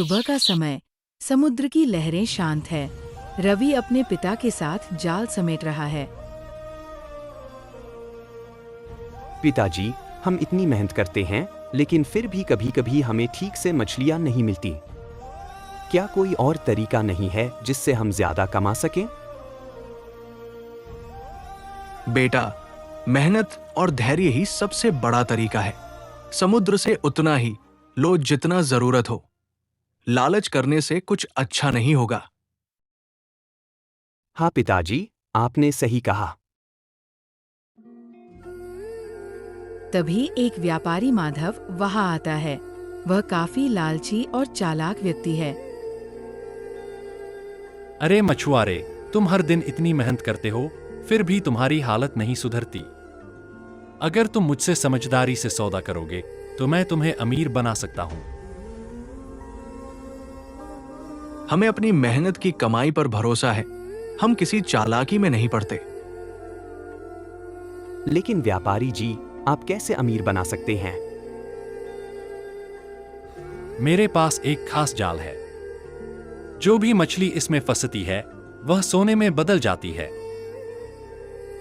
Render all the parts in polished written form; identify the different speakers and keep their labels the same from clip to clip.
Speaker 1: सुबह का समय, समुद्र की लहरें शांत है। रवि अपने पिता के साथ जाल समेट रहा है।
Speaker 2: पिताजी, हम इतनी मेहनत करते हैं, लेकिन फिर भी कभी-कभी हमें ठीक से मछलियां नहीं मिलती। क्या कोई और तरीका नहीं है जिससे हम ज्यादा कमा सकें?
Speaker 3: बेटा, मेहनत और धैर्य ही सबसे बड़ा तरीका है। समुद्र से उतना ही लो जितना जरूरत हो। लालच करने से कुछ अच्छा नहीं होगा।
Speaker 2: हाँ पिताजी, आपने सही कहा।
Speaker 1: तभी एक व्यापारी माधव वहां आता है। वह काफी लालची और चालाक व्यक्ति है।
Speaker 4: अरे मछुआरे, तुम हर दिन इतनी मेहनत करते हो, फिर भी तुम्हारी हालत नहीं सुधरती। अगर तुम मुझसे समझदारी से सौदा करोगे तो मैं तुम्हें अमीर बना सकता हूं।
Speaker 3: हमें अपनी मेहनत की कमाई पर भरोसा है। हम किसी चालाकी में नहीं पड़ते।
Speaker 2: लेकिन व्यापारी जी, आप कैसे अमीर बना सकते हैं?
Speaker 4: मेरे पास एक खास जाल है। जो भी मछली इसमें फंसती है वह सोने में बदल जाती है।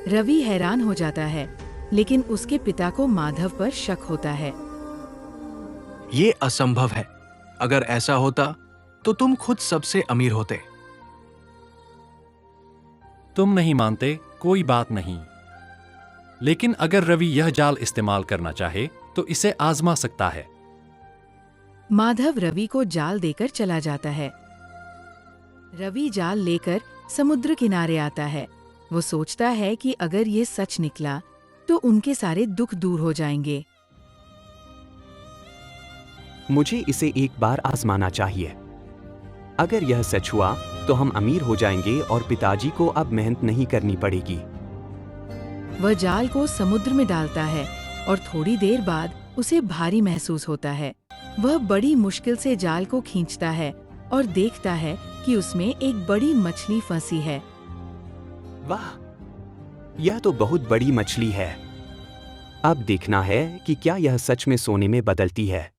Speaker 1: रवि हैरान हो जाता है, लेकिन उसके पिता को माधव पर शक होता है।
Speaker 3: ये असंभव है। अगर ऐसा होता तो तुम खुद सबसे अमीर होते।
Speaker 4: तुम नहीं मानते, कोई बात नहीं। लेकिन अगर रवि यह जाल इस्तेमाल करना चाहे तो इसे आजमा सकता है।
Speaker 1: माधव रवि को जाल देकर चला जाता है। रवि जाल लेकर समुद्र किनारे आता है। वो सोचता है कि अगर ये सच निकला तो उनके सारे दुख दूर हो जाएंगे।
Speaker 2: मुझे इसे एक बार आजमाना चाहिए। अगर यह सच हुआ तो हम अमीर हो जाएंगे और पिताजी को अब मेहनत नहीं करनी पड़ेगी।
Speaker 1: वह जाल को समुद्र में डालता है और थोड़ी देर बाद उसे भारी महसूस होता है। वह बड़ी मुश्किल से जाल को खींचता है और देखता है कि उसमें एक बड़ी मछली फंसी है।
Speaker 2: वाह! यह तो बहुत बड़ी मछली है। अब देखना है कि क्या यह सच में सोने में बदलती है।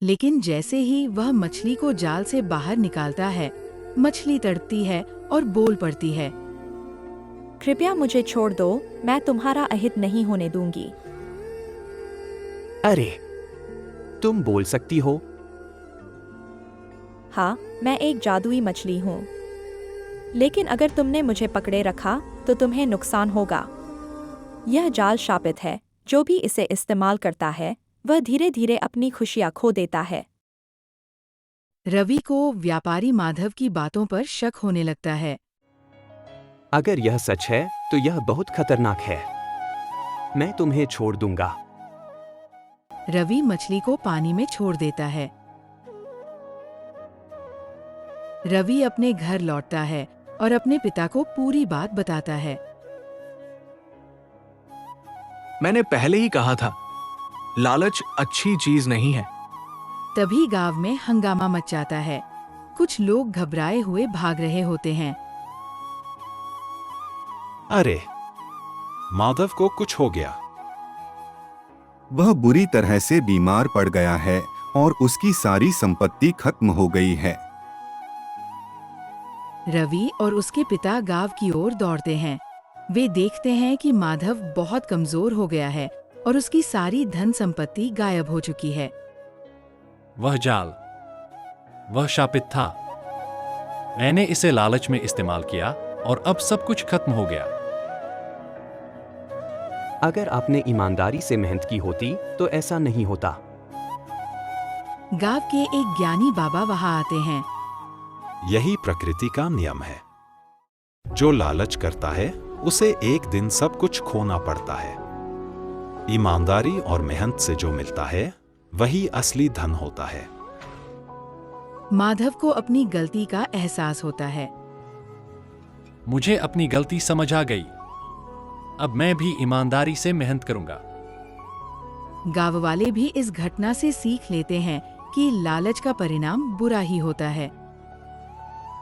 Speaker 1: लेकिन जैसे ही वह मछली को जाल से बाहर निकालता है, मछली तड़पती है और बोल पड़ती है।
Speaker 5: कृपया मुझे छोड़ दो, मैं तुम्हारा अहित नहीं होने दूंगी।
Speaker 2: अरे, तुम बोल सकती हो?
Speaker 5: हाँ, मैं एक जादुई मछली हूँ। लेकिन अगर तुमने मुझे पकड़े रखा तो तुम्हें नुकसान होगा। यह जाल शापित है। जो भी इसे इस्तेमाल करता है वह धीरे धीरे अपनी खुशियाँ खो देता है।
Speaker 1: रवि को व्यापारी माधव की बातों पर शक होने लगता है।
Speaker 2: अगर यह सच है तो यह बहुत खतरनाक है। मैं तुम्हें छोड़ दूंगा।
Speaker 1: रवि मछली को पानी में छोड़ देता है। रवि अपने घर लौटता है और अपने पिता को पूरी बात बताता है।
Speaker 3: मैंने पहले ही कहा था, लालच अच्छी चीज नहीं है।
Speaker 1: तभी गांव में हंगामा मच जाता है। कुछ लोग घबराए हुए भाग रहे होते हैं।
Speaker 6: अरे, माधव को कुछ हो गया।
Speaker 7: वह बुरी तरह से बीमार पड़ गया है और उसकी सारी संपत्ति खत्म हो गई है।
Speaker 1: रवि और उसके पिता गांव की ओर दौड़ते हैं। वे देखते हैं कि माधव बहुत कमजोर हो गया है और उसकी सारी धन संपत्ति गायब हो चुकी है।
Speaker 4: वह जाल, वह शापित था। मैंने इसे लालच में इस्तेमाल किया और अब सब कुछ खत्म हो गया।
Speaker 2: अगर आपने ईमानदारी से मेहनत की होती तो ऐसा नहीं होता।
Speaker 1: गांव के एक ज्ञानी बाबा वहां आते हैं।
Speaker 6: यही प्रकृति का नियम है। जो लालच करता है उसे एक दिन सब कुछ खोना पड़ता है। ईमानदारी और मेहनत से जो मिलता है वही असली धन होता है।
Speaker 1: माधव को अपनी गलती का एहसास होता है।
Speaker 4: मुझे अपनी गलती समझ आ गई। अब मैं भी ईमानदारी से मेहनत करूंगा।
Speaker 1: गांव वाले भी इस घटना से सीख लेते हैं कि लालच का परिणाम बुरा ही होता है।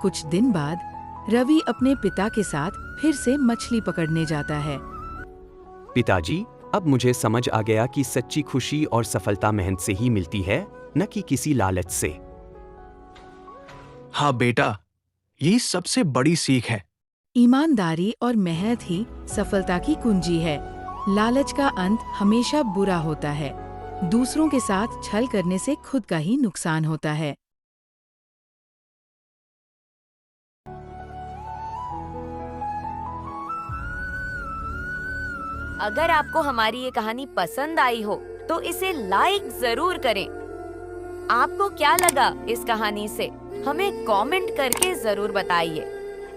Speaker 1: कुछ दिन बाद रवि अपने पिता के साथ फिर से मछली पकड़ने जाता है।
Speaker 2: पिताजी, अब मुझे समझ आ गया कि सच्ची खुशी और सफलता मेहनत से ही मिलती है। न कि किसी लालच से।
Speaker 3: हाँ बेटा, यही सबसे बड़ी सीख है।
Speaker 1: ईमानदारी और मेहनत ही सफलता की कुंजी है। लालच का अंत हमेशा बुरा होता है। दूसरों के साथ छल करने से खुद का ही नुकसान होता है।
Speaker 8: अगर आपको हमारी ये कहानी पसंद आई हो तो इसे लाइक जरूर करें। आपको क्या लगा इस कहानी से, हमें कमेंट करके जरूर बताइए।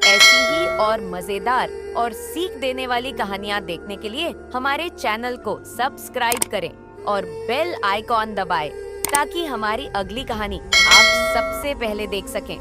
Speaker 8: ऐसी ही और मजेदार और सीख देने वाली कहानियाँ देखने के लिए हमारे चैनल को सब्सक्राइब करें और बेल आइकॉन दबाएं ताकि हमारी अगली कहानी आप सबसे पहले देख सकें।